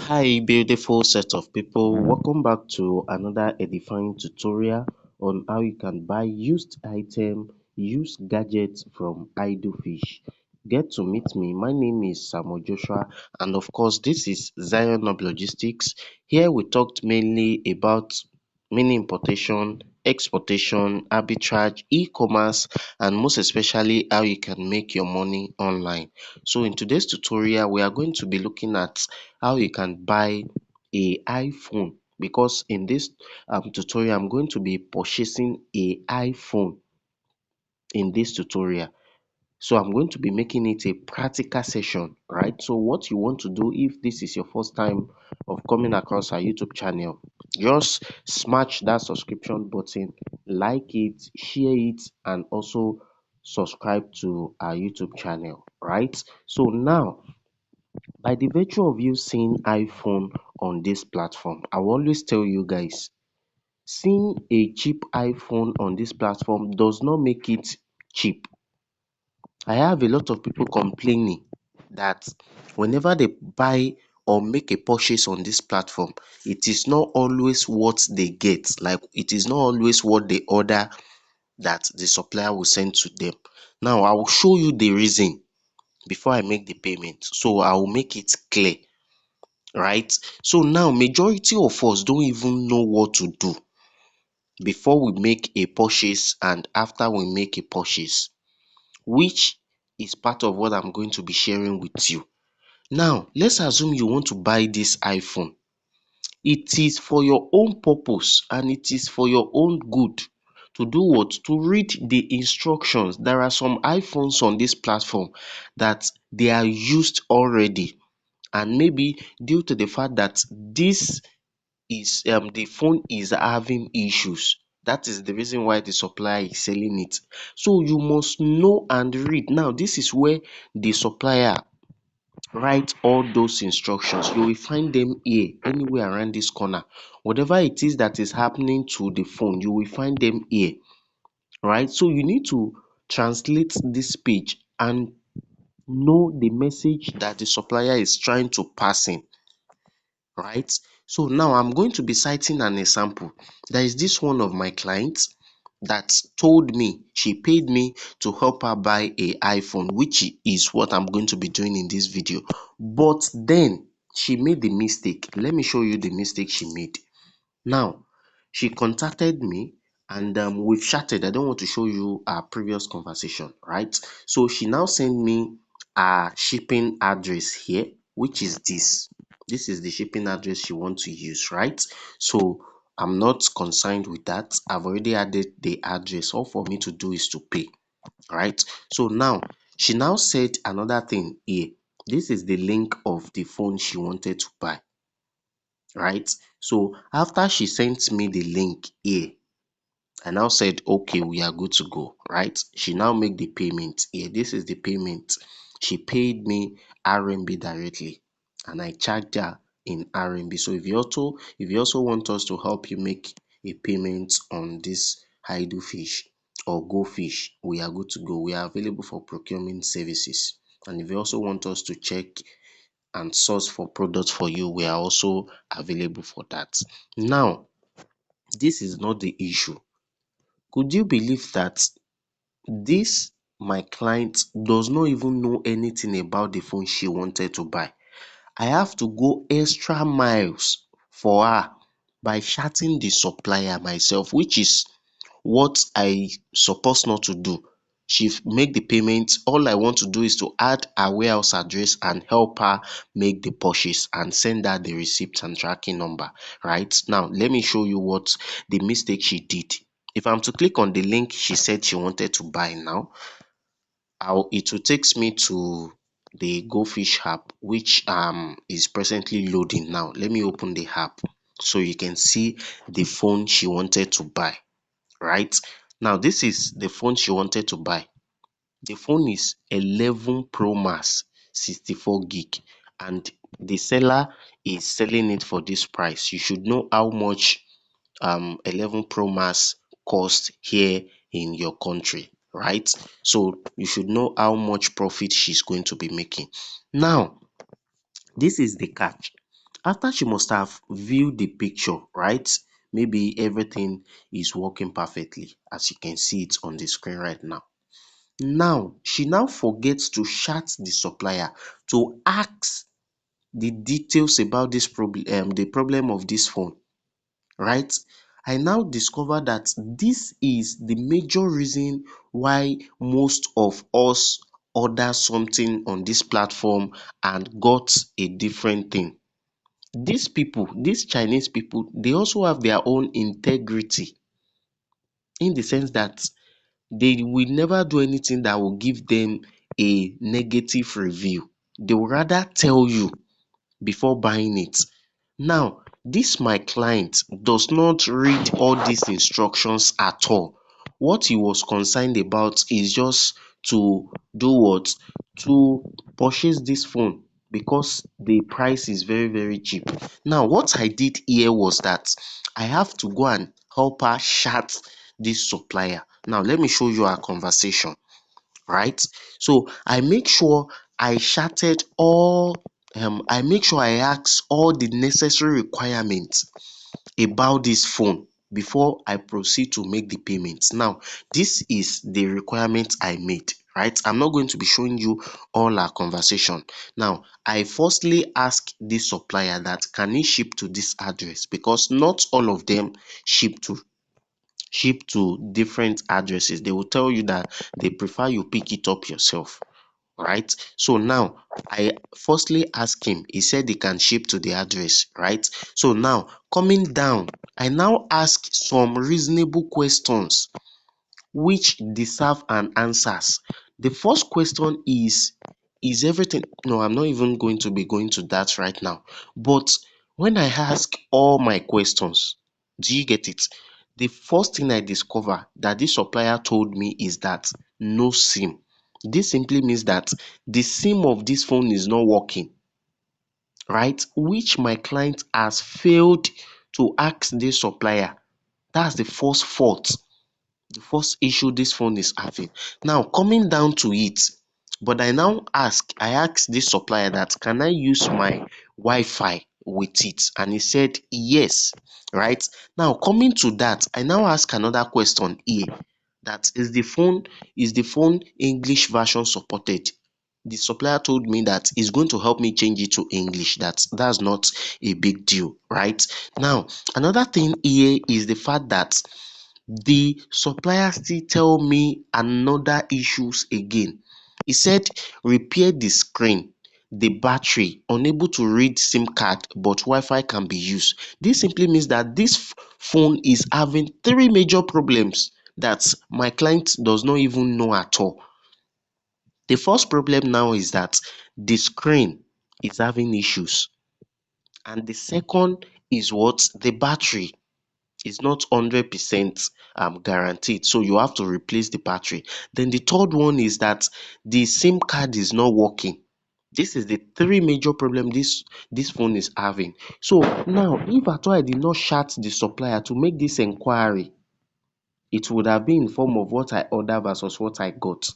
Hi, beautiful set of people. Welcome back to another edifying tutorial on how you can buy used item, used gadgets from Gofish. Get to meet me. My name is Samuel Joshua, and of course, this is Zion of Logistics. Here we talked mainly about mini importation, exportation, arbitrage, e-commerce, and most especially how you can make your money online. So in today's tutorial, we are going to be looking at how you can buy a iPhone, because in this tutorial I'm going to be purchasing a iPhone in this tutorial. So I'm going to be making it a practical session, right? So what you want to do, if this is your first time of coming across our YouTube channel, just smash that subscription button, like it, share it, and also subscribe to our YouTube channel, right? So now, by the virtue of you seeing iPhone on this platform, I will always tell you guys, seeing a cheap iPhone on this platform does not make it cheap. I have a lot of people complaining that whenever they buy or make a purchase on this platform, it is not always what they get. Like, it is not always what they order that the supplier will send to them. Now, I will show you the reason before I make the payment. So I will make it clear, right? So now, majority of us don't even know what to do before we make a purchase and after we make a purchase, which is part of what I'm going to be sharing with you. Now, let's assume you want to buy this iPhone. It is for your own purpose and it is for your own good to do what? To read the instructions. There are some iPhones on this platform that they are used already, and maybe due to the fact that this is the phone is having issues, that is the reason why the supplier is selling it. So you must know and read. Now, this is where the supplier write all those instructions. You will find them here, anywhere around this corner. Whatever it is that is happening to the phone, you will find them here, right? So you need to translate this page and know the message that the supplier is trying to pass in, right? So now I'm going to be citing an example. There is this one of my clients that told me she paid me to help her buy a iPhone, which is what I'm going to be doing in this video. But then she made the mistake. Let me show you the mistake she made. Now, she contacted me and we've chatted. I don't want to show you our previous conversation, right? So she now sent me a shipping address here, which is this. This is the shipping address she wants to use, right? So I'm not concerned with that. I've already added the address. All for me to do is to pay, right? So now, she now said another thing here. This is the link of the phone she wanted to buy, right? So after she sent me the link here, I now said, okay, we are good to go, right? She now make the payment here. This is the payment. She paid me RMB directly, and I charged her in RMB. So if you also want us to help you make a payment on this Haidu fish or Gofish, we are good to go. We are available for procurement services. And if you also want us to check and source for products for you, we are also available for that. Now, this is not the issue. Could you believe that this my client does not even know anything about the phone she wanted to buy? I have to go extra miles for her by chatting the supplier myself, which is what I suppose not to do. She make the payment. All I want to do is to add her warehouse address and help her make the purchase and send her the receipt and tracking number, right? Now, let me show you what the mistake she did. If I'm to click on the link she said she wanted to buy now, it will take me to the Gofish app, which is presently loading now. Let me open the app so you can see the phone she wanted to buy, right? Now, this is the phone she wanted to buy. The phone is 11 Pro Max 64 gig, and the seller is selling it for this price. You should know how much 11 Pro Max cost here in your country, right? So you should know how much profit she's going to be making. Now, this is the catch. After she must have viewed the picture, right? Maybe everything is working perfectly as you can see it on the screen right now. Now, she now forgets to chat the supplier to ask the details about this problem, the problem of this phone, right? I now discover that this is the major reason why most of us order something on this platform and got a different thing. These people, these Chinese people, they also have their own integrity, in the sense that they will never do anything that will give them a negative review. They will rather tell you before buying it. Now, this my client does not read all these instructions at all. What he was concerned about is just to do what? To purchase this phone because the price is very, very cheap. Now, what I did here was that I have to go and help her chat this supplier. Now, let me show you our conversation, right? So I make sure I chatted all I make sure I ask all the necessary requirements about this phone before I proceed to make the payments. Now, this is the requirement I made, right? I'm not going to be showing you all our conversation. Now, I firstly ask this supplier that can he ship to this address, because not all of them ship to different addresses. They will tell you that they prefer you pick it up yourself, right? So now I firstly ask him, he said he can ship to the address, right? So now coming down, I now ask some reasonable questions which deserve an answers. The first question is everything, no, I'm not even going to be going to that right now. But when I ask all my questions, do you get it? The first thing I discover that this supplier told me is that no SIM. This simply means that the SIM of this phone is not working, right? Which my client has failed to ask this supplier. That's the first fault, the first issue this phone is having. Now, coming down to it, but I asked this supplier that can I use my Wi-Fi with it, and he said yes, right? Now, coming to that, I now ask another question here, that is the phone English version supported? The supplier told me that he's going to help me change it to English. That's not a big deal, right? Now, another thing here is the fact that the supplier still tell me another issues again. He said repair the screen, the battery, unable to read SIM card but Wi-Fi can be used. This simply means that this phone is having three major problems that my client does not even know at all. The first problem now is that the screen is having issues, and the second is what? The battery is not 100% guaranteed, so you have to replace the battery. Then the third one is that the SIM card is not working. This is the three major problem this phone is having. So now, if at all I did not chat the supplier to make this enquiry, it would have been in form of what I order versus what I got,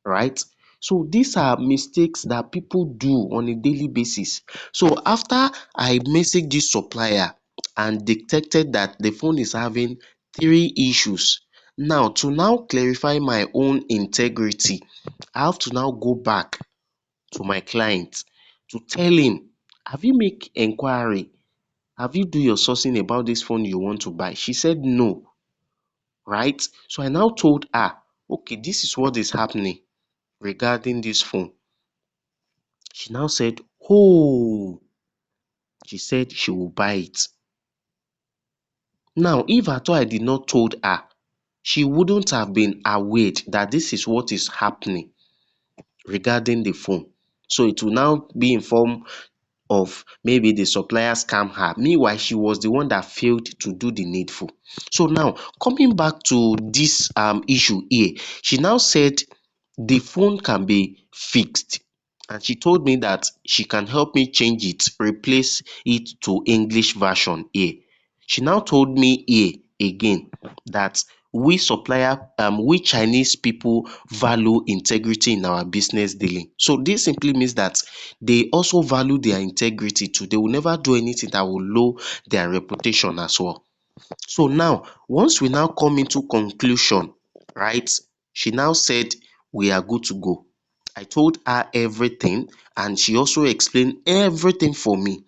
right? So these are mistakes that people do on a daily basis. So after I messaged this supplier and detected that the phone is having three issues, now to now clarify my own integrity, I have to now go back to my client to tell him, have you make enquiry? Have you do your sourcing about this phone you want to buy? She said no, right? So I now told her, okay, this is what is happening regarding this phone. She now said, oh, she said she will buy it. Now, if at all I did not told her, she wouldn't have been aware that this is what is happening regarding the phone. So it will now be informed of maybe the supplier scam her. Meanwhile, she was the one that failed to do the needful. So now, coming back to this issue here, she now said the phone can be fixed, and she told me that she can help me change it, replace it to English version here. She now told me here again that we Chinese people value integrity in our business dealing. So this simply means that they also value their integrity too. They will never do anything that will lower their reputation as well. So now, once we now come into conclusion, right? She now said we are good to go. I told her everything and she also explained everything for me.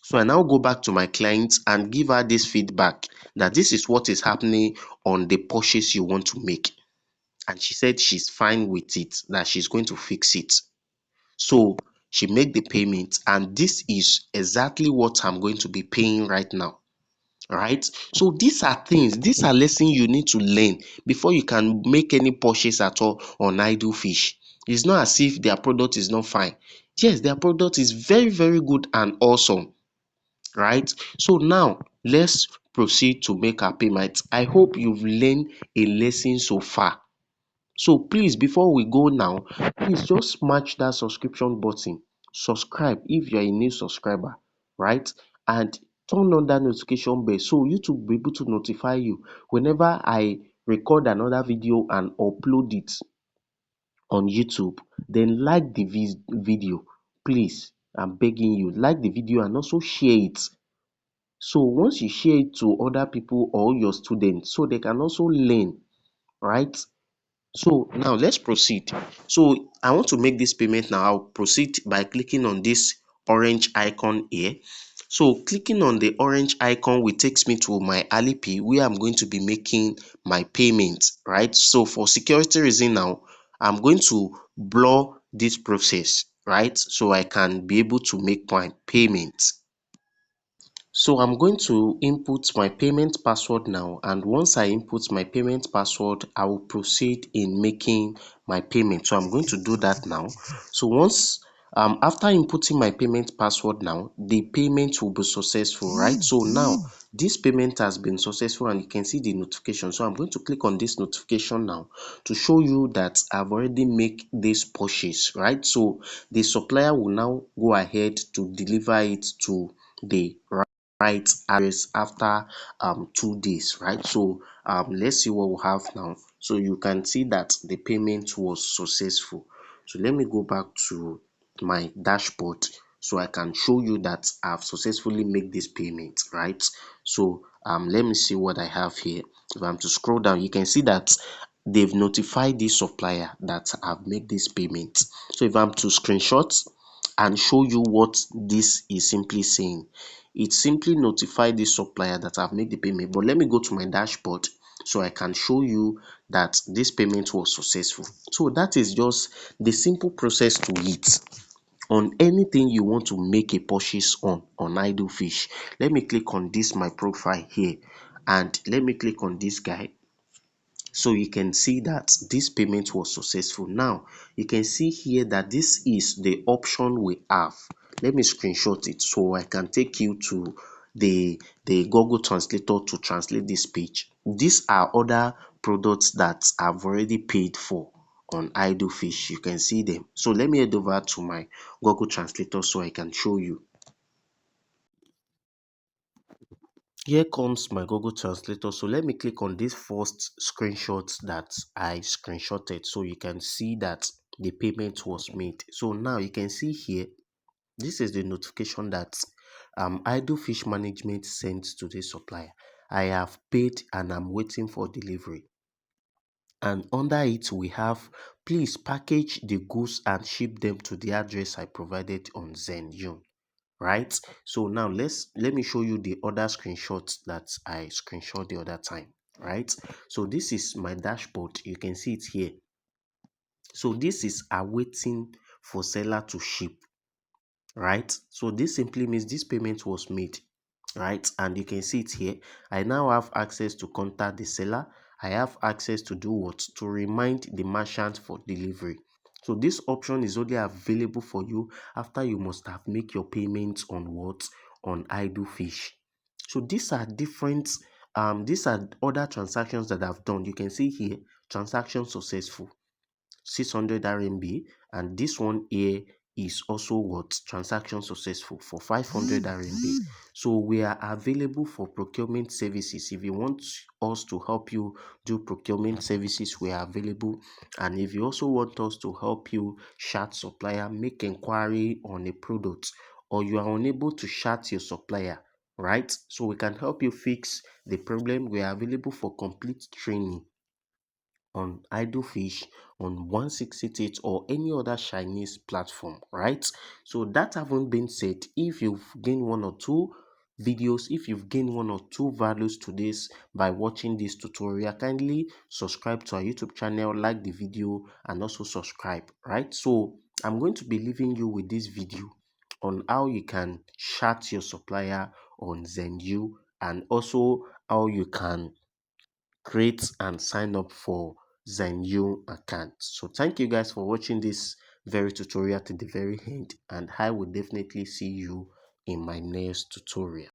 So I now go back to my client and give her this feedback that this is what is happening on the purchase you want to make. And she said she's fine with it, that she's going to fix it. So she made the payment and this is exactly what I'm going to be paying right now. Right? So these are things, these are lessons you need to learn before you can make any purchase at all on Idle Fish. It's not as if their product is not fine. Yes, their product is very, very good and awesome. Right? So now let's proceed to make our payment. I hope you've learned a lesson so far. So please, before we go now, please just smash that subscription button. Subscribe if you're a new subscriber, right? And turn on that notification bell so YouTube will be able to notify you whenever I record another video and upload it on YouTube. Then like the video. Please, I'm begging you, like the video and also share it. So once you share it to other people or your students, so they can also learn, right? So now let's proceed. So I want to make this payment now. I'll proceed by clicking on this orange icon here. So clicking on the orange icon will takes me to my Alipay where I'm going to be making my payment, right? So for security reason now, I'm going to blur this process, right? So I can be able to make my payment. So I'm going to input my payment password now, and once I input my payment password, I will proceed in making my payment. So I'm going to do that now. So once after inputting my payment password now, the payment will be successful, right? So now this payment has been successful and you can see the notification. So I'm going to click on this notification now to show you that I've already made this purchase, right? So the supplier will now go ahead to deliver it to the right address after 2 days, right? So let's see what we have now. So you can see that the payment was successful. So let me go back to my dashboard so I can show you that I've successfully made this payment, right? So let me see what I have here. If I'm to scroll down, you can see that they've notified this supplier that I've made this payment. So if I'm to screenshot and show you what this is simply saying, it simply notified the supplier that I've made the payment. But let me go to my dashboard so I can show you that this payment was successful. So that is just the simple process to it on anything you want to make a purchase on Idle Fish. Let me click on this my profile here and let me click on this guy. So you can see that this payment was successful. Now you can see here that this is the option we have. Let me screenshot it so I can take you to the Google Translator to translate this page. These are other products that I've already paid for on Idle Fish. You can see them. So let me head over to my Google Translator so I can show you. Here comes my Google Translator. So let me click on this first screenshot that I screenshotted so you can see that the payment was made. So now you can see here, this is the notification that Idle Fish Management sent to the supplier. I have paid and I'm waiting for delivery. And under it we have, please package the goods and ship them to the address I provided on Xianyu. Right? So now let me show you the other screenshots that I screenshot the other time, right? So this is my dashboard. You can see it here. So this is awaiting for seller to ship, right? So this simply means this payment was made, right? And you can see it here. I now have access to contact the seller. I have access to do what? To remind the merchant for delivery. So this option is only available for you after you must have made your payments on what? On Idle Fish. So these are different, these are other transactions that I've done. You can see here, transaction successful, 600 RMB, and this one here is also what transaction successful for 500 RMB. So we are available for procurement services. If you want us to help you do procurement services, we are available. And if you also want us to help you chat supplier, make inquiry on a product, or you are unable to chat your supplier, right? So we can help you fix the problem. We are available for complete training on Idlefish, on 1688 or any other Chinese platform, right? So that having been said, if you've gained one or two videos, if you've gained one or two values to this by watching this tutorial, kindly subscribe to our YouTube channel, like the video, and also subscribe, right? So I'm going to be leaving you with this video on how you can chat your supplier on Xianyu, and also how you can create and sign up for Xianyu account. So thank you guys for watching this very tutorial to the very end, and I will definitely see you in my next tutorial.